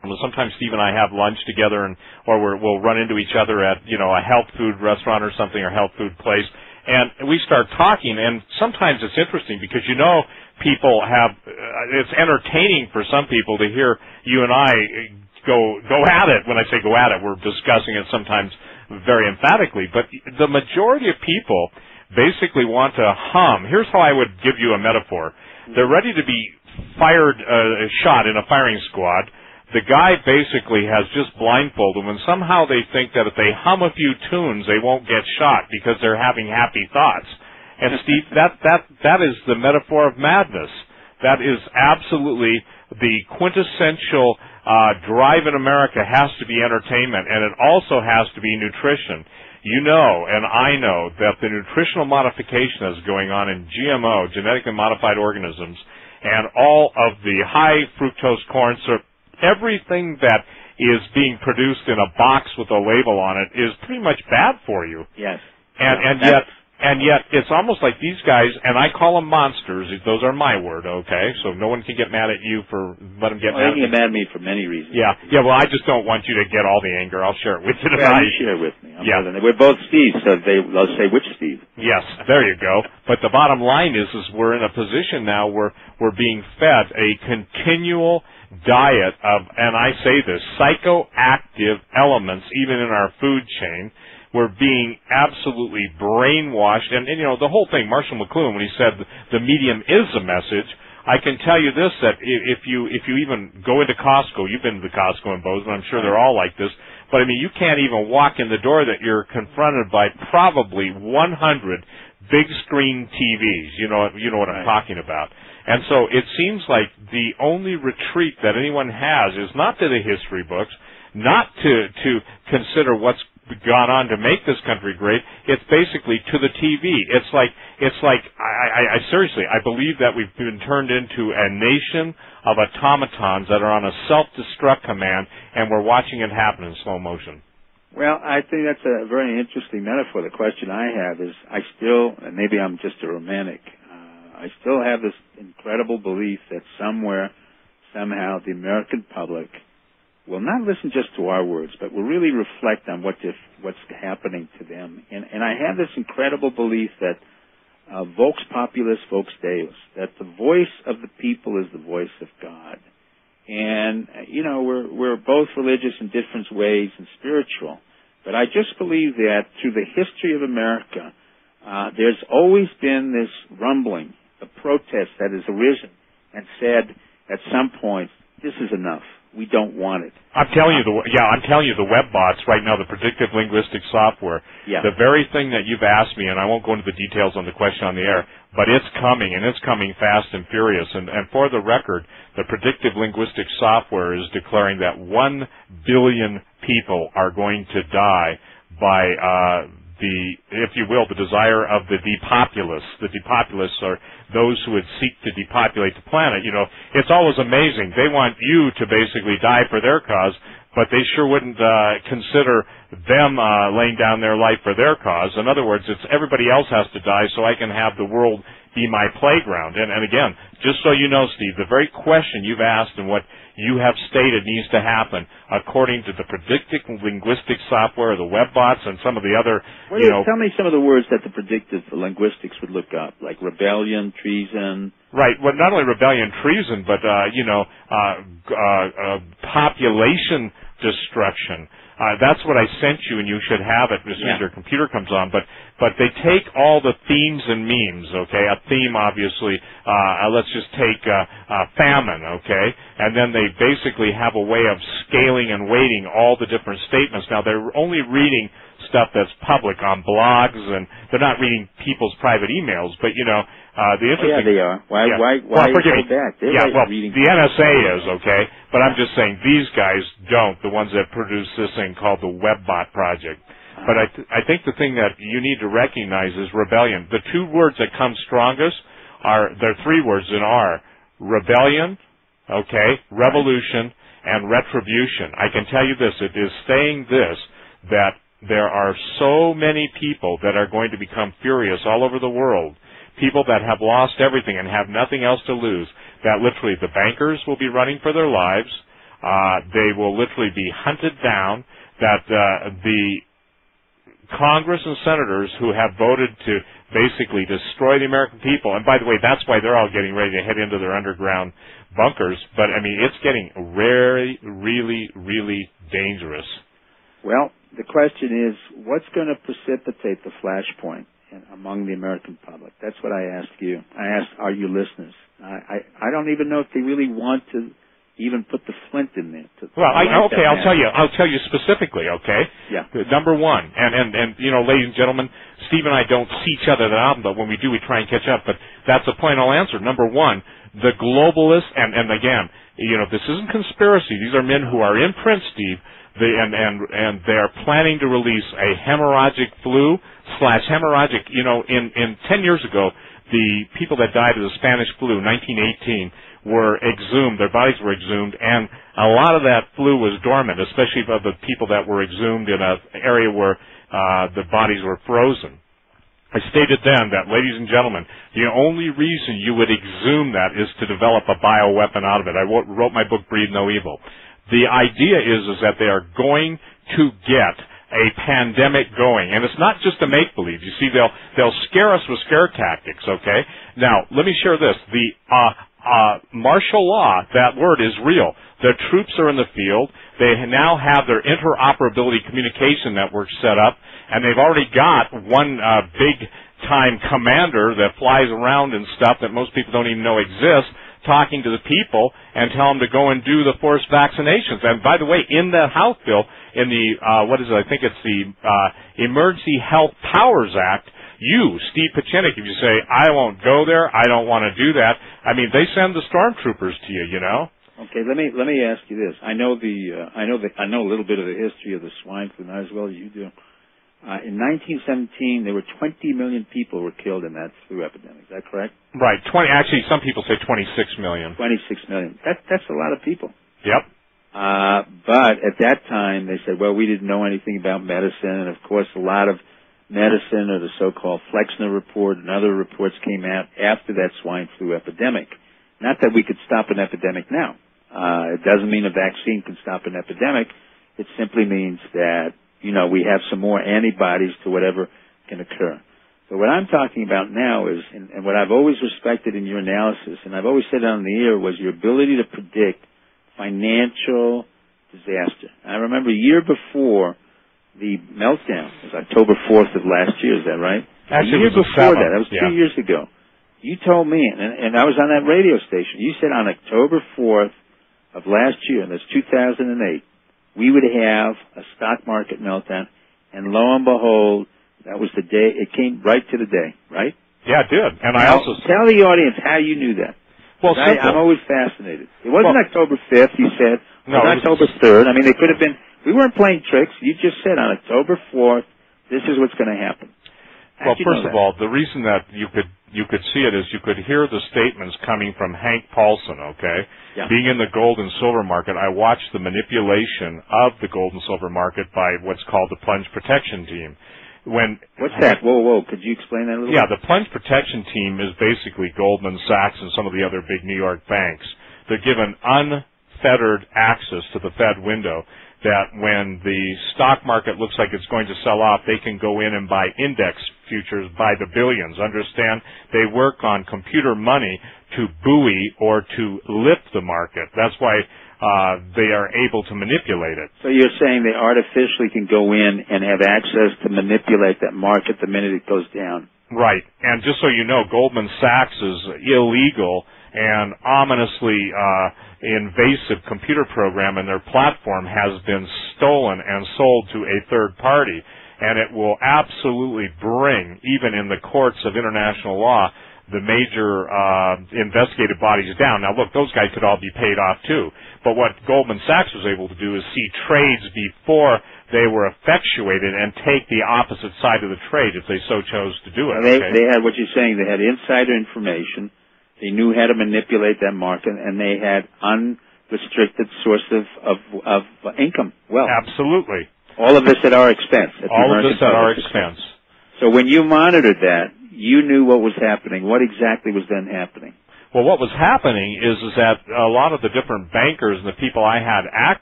Sometimes Steve and I have lunch together, or we'll run into each other at a health food restaurant or something, or health food place, and we start talking. And sometimes it's interesting because people have it's entertaining for some people to hear you and I go at it. When I say go at it, we're discussing it sometimes very emphatically, but the majority of people basically want to hum. Here's how I would give you a metaphor. They're ready to be shot in a firing squad. The guy basically has just blindfolded them, and somehow they think that if they hum a few tunes, they won't get shot because they're having happy thoughts. And Steve, that is the metaphor of madness. That is absolutely the quintessential drive in America. Has to be entertainment, and it also has to be nutrition. You know, and I know, that the nutritional modification that's going on in GMO, genetically modified organisms, and all of the high fructose corn syrup, everything that is being produced in a box with a label on it is pretty much bad for you. Yes. And yet it's almost like these guys, and I call them monsters. Those are my word, okay? So no one can get mad at you for let them get mad at me. They can get mad at me for many reasons. Yeah. Well, I just don't want you to get all the anger. I'll share it with you tonight. Well, you share it with me. We're both Steve, so they'll say which Steve. Yes, there you go. But the bottom line is we're in a position now where we're being fed a continual diet of, and I say this, psychoactive elements, even in our food chain. We're being absolutely brainwashed, and the whole thing. Marshall McLuhan, when he said the medium is a message, I can tell you this: that if you even go into Costco, you've been to the Costco in Bozeman, I'm sure they're all like this. But I mean, you can't even walk in the door that you're confronted by probably 100 big screen TVs. You know what I'm talking about. And so it seems like the only retreat that anyone has is not to the history books, not to consider what's gone on to make this country great. It's basically to the TV. It's like I seriously, I believe that we've been turned into a nation of automatons that are on a self-destruct command, and we're watching it happen in slow motion. Well, I think that's a very interesting metaphor. The question I have is, and maybe I'm just a romantic, I still have this incredible belief that somehow, the American public will not listen just to our words, but will really reflect on what's happening to them. And I have this incredible belief that vox populus, vox Deus, that the voice of the people is the voice of God. And, we're both religious in different ways and spiritual. But I just believe that through the history of America, there's always been this rumbling, a protest that has arisen and said at some point, this is enough. We don't want it. I'm telling you the web bots right now, the predictive linguistic software, the very thing that you've asked me, and I won't go into the details on the question on the air, but it's coming, and it's coming fast and furious. And for the record, the predictive linguistic software is declaring that 1 billion people are going to die by the desire of the depopulace. The depopulace are those who would seek to depopulate the planet. It's always amazing. They want you to basically die for their cause, but they sure wouldn't consider them laying down their life for their cause. In other words, it's everybody else has to die so I can have the world be my playground. And again, just so you know, Steve, the very question you've asked and what you have stated needs to happen according to the predictive linguistic software, the web bots, and some of the other, Tell me some of the words that the predictive linguistics would look up, like rebellion, treason. Right. Well, not only rebellion, treason, but, population destruction. That's what I sent you, and you should have it as soon as your computer comes on. But they take all the themes and memes, okay? A theme, obviously, let's just take famine, okay? And then they basically have a way of scaling and weighting all the different statements. Now, they're only reading stuff that's public on blogs, and they're not reading people's private emails. But, the interesting... they are. Why forgive me. Back? The NSA is, okay? But I'm just saying these guys don't, the ones that produce this thing called the WebBot Project. But I think the thing that you need to recognize is rebellion. The two words that come strongest there are 3 words in R. Rebellion, okay, revolution, and retribution. I can tell you this, it is saying this, that there are so many people that are going to become furious all over the world, people that have lost everything and have nothing else to lose, that literally the bankers will be running for their lives, They will literally be hunted down, that the Congress and senators who have voted to basically destroy the American people, and by the way, that's why they're all getting ready to head into their underground bunkers, but I mean, it's getting really, really, really dangerous. Well, the question is, what's going to precipitate the flashpoint among the American public? That's what I asked you. I asked, are you listeners? I don't even know if they really want to even put the flint in there. I'll tell you specifically, okay? Yeah. Number one, and you know, ladies and gentlemen, Steve and I don't see each other that often, but when we do, we try and catch up. But that's the point I'll answer. Number one, the globalists, and again, you know, this isn't conspiracy. These are men who are in print, Steve, and they are planning to release a hemorrhagic flu / hemorrhagic, you know, in 10 years ago, the people that died of the Spanish flu, 1918, were exhumed, their bodies were exhumed, and a lot of that flu was dormant, especially for the people that were exhumed in an area where the bodies were frozen. I stated then that, ladies and gentlemen, the only reason you would exhume that is to develop a bioweapon out of it. I wrote my book, Breathe No Evil. The idea is that they are going to get a pandemic going, and it's not just a make-believe. You see, they'll scare us with scare tactics, okay? Now, let me share this. The martial law, that word is real. The troops are in the field. They now have their interoperability communication network set up, and they've already got one big-time commander that flies around and stuff that most people don't even know exists, talking to the people and tell them to go and do the forced vaccinations. And by the way, in that House bill, in the, I think it's the Emergency Health Powers Act, you, Steve Pieczenik, if you say, I won't go there, I don't want to do that, I mean, they send the stormtroopers to you, you know? Okay, let me ask you this. I know a little bit of the history of the swine flu, not as well as you do. In 1917, there were 20 million people were killed in that flu epidemic. Is that correct? Right. Actually, some people say 26 million. 26 million. That's a lot of people. Yep. But at that time, they said, well, we didn't know anything about medicine, and of course, a lot of medicine, or the so-called Flexner report, and other reports came out after that swine flu epidemic. Not that we could stop an epidemic now. It doesn't mean a vaccine can stop an epidemic. It simply means that, you know, we have some more antibodies to whatever can occur. So what I'm talking about now is, and what I've always respected in your analysis, and I've always said it on the air, was your ability to predict financial disaster. I remember a year before the meltdown, it was October 4th of last year, is that right? Actually, a year before that was 2 years ago. You told me, and I was on that radio station, you said on October 4th of last year, and that's 2008, we would have a stock market meltdown, and lo and behold, that was the day, it came right to the day, right? Yeah, it did. And I also... Tell the audience how you knew that. Well, I'm always fascinated. It wasn't October 5th, you said. It was October 3rd. I mean, it could have been... We weren't playing tricks. You just said on October 4th, this is what's going to happen. Well, first of all, the reason that you could see it is you could hear the statements coming from Hank Paulson, okay? Yeah. Being in the gold and silver market, I watched the manipulation of the gold and silver market by what's called the plunge protection team. What's that? Whoa. Could you explain that a little bit? Yeah, the plunge protection team is basically Goldman Sachs and some of the other big New York banks. They're given unfettered access to the Fed window, that when the stock market looks like it's going to sell off, they can go in and buy index futures by the billions. Understand? They work on computer money to buoy or to lift the market. That's why they are able to manipulate it. So you're saying they artificially can go in and have access to manipulate that market the minute it goes down. Right. And just so you know, Goldman Sachs is illegal and ominously invasive computer program, and their platform has been stolen and sold to a third party. And it will absolutely bring, even in the courts of international law, the major investigative bodies down. Now, look, those guys could all be paid off, too. But what Goldman Sachs was able to do is see trades before they were effectuated and take the opposite side of the trade if they so chose to do it. They had, what you're saying, they had insider information. They knew how to manipulate that market, and they had unrestricted source of income. Well, absolutely. All of this at our expense. All of this at our expense. So when you monitored that, you knew what was happening. What exactly was then happening? Well, what was happening is that a lot of the different bankers and the people I had act